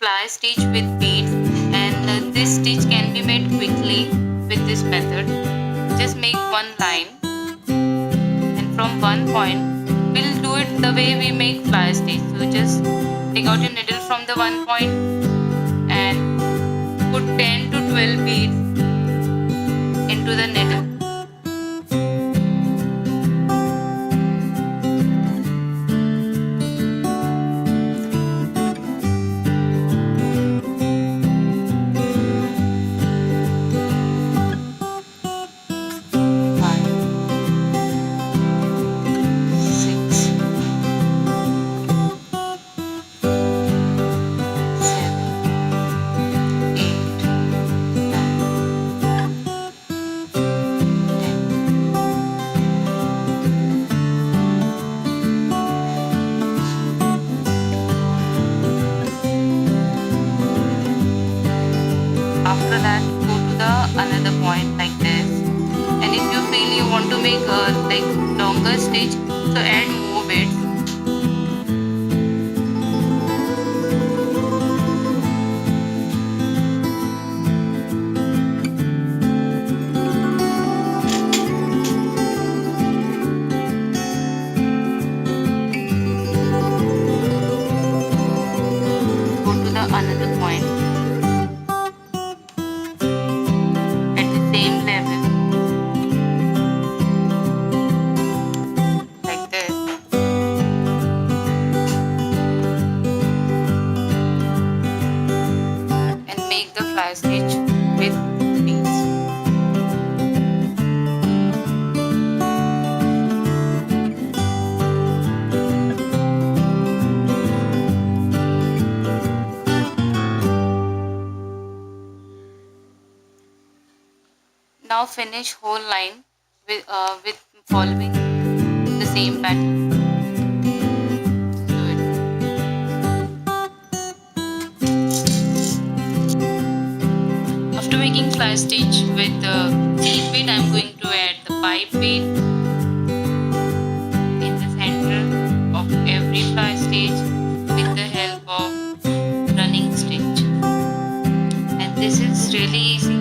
fly stitch with beads, and this stitch can be made quickly with this method. Just make one line, and from one point we'll do it the way we make fly stitch. So just take out your needle from the one point and put 10 to 12 beads into the needle. After that, go to the another point like this, and if you feel you want to make a like longer stitch, so add more beads. Go to the another point at the same level like this, and make the fly stitch with beads. Now finish whole line with following the same pattern. Just do it. After making fly stitch with the seed bead, I'm going to add the pipe bead in the center of every fly stitch with the help of running stitch. And this is really easy.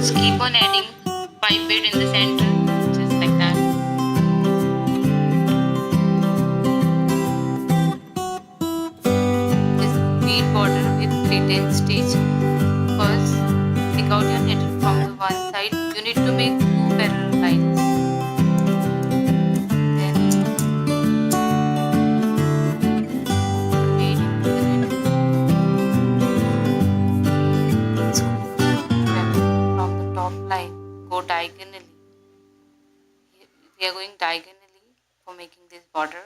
Just keep on adding pipe bead in the center, just like that. This bead border with pleated stitch. First, take out your needle from the one side. You need to make two parallel lines. Then bead into the needle. From the top line, go diagonally. We are going diagonally for making this border.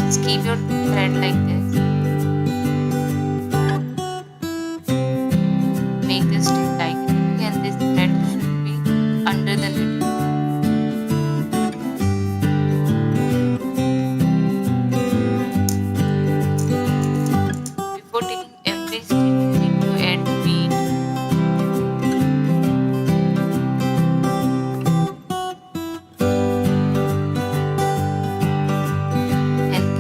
Just keep your thread like this. Make this stitch diagonally, and this thread should be under the needle. Before taking every stitch, you need to add bead.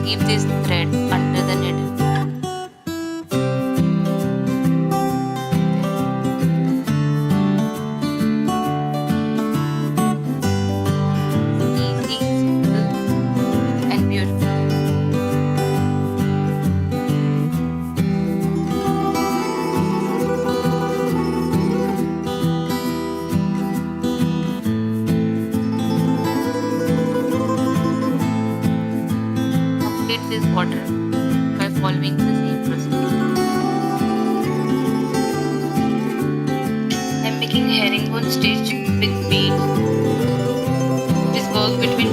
keep this thread under the needle. Easy, simple, and beautiful. Complete this order by following the same procedure. I'm making herringbone stitch with beads. It is work between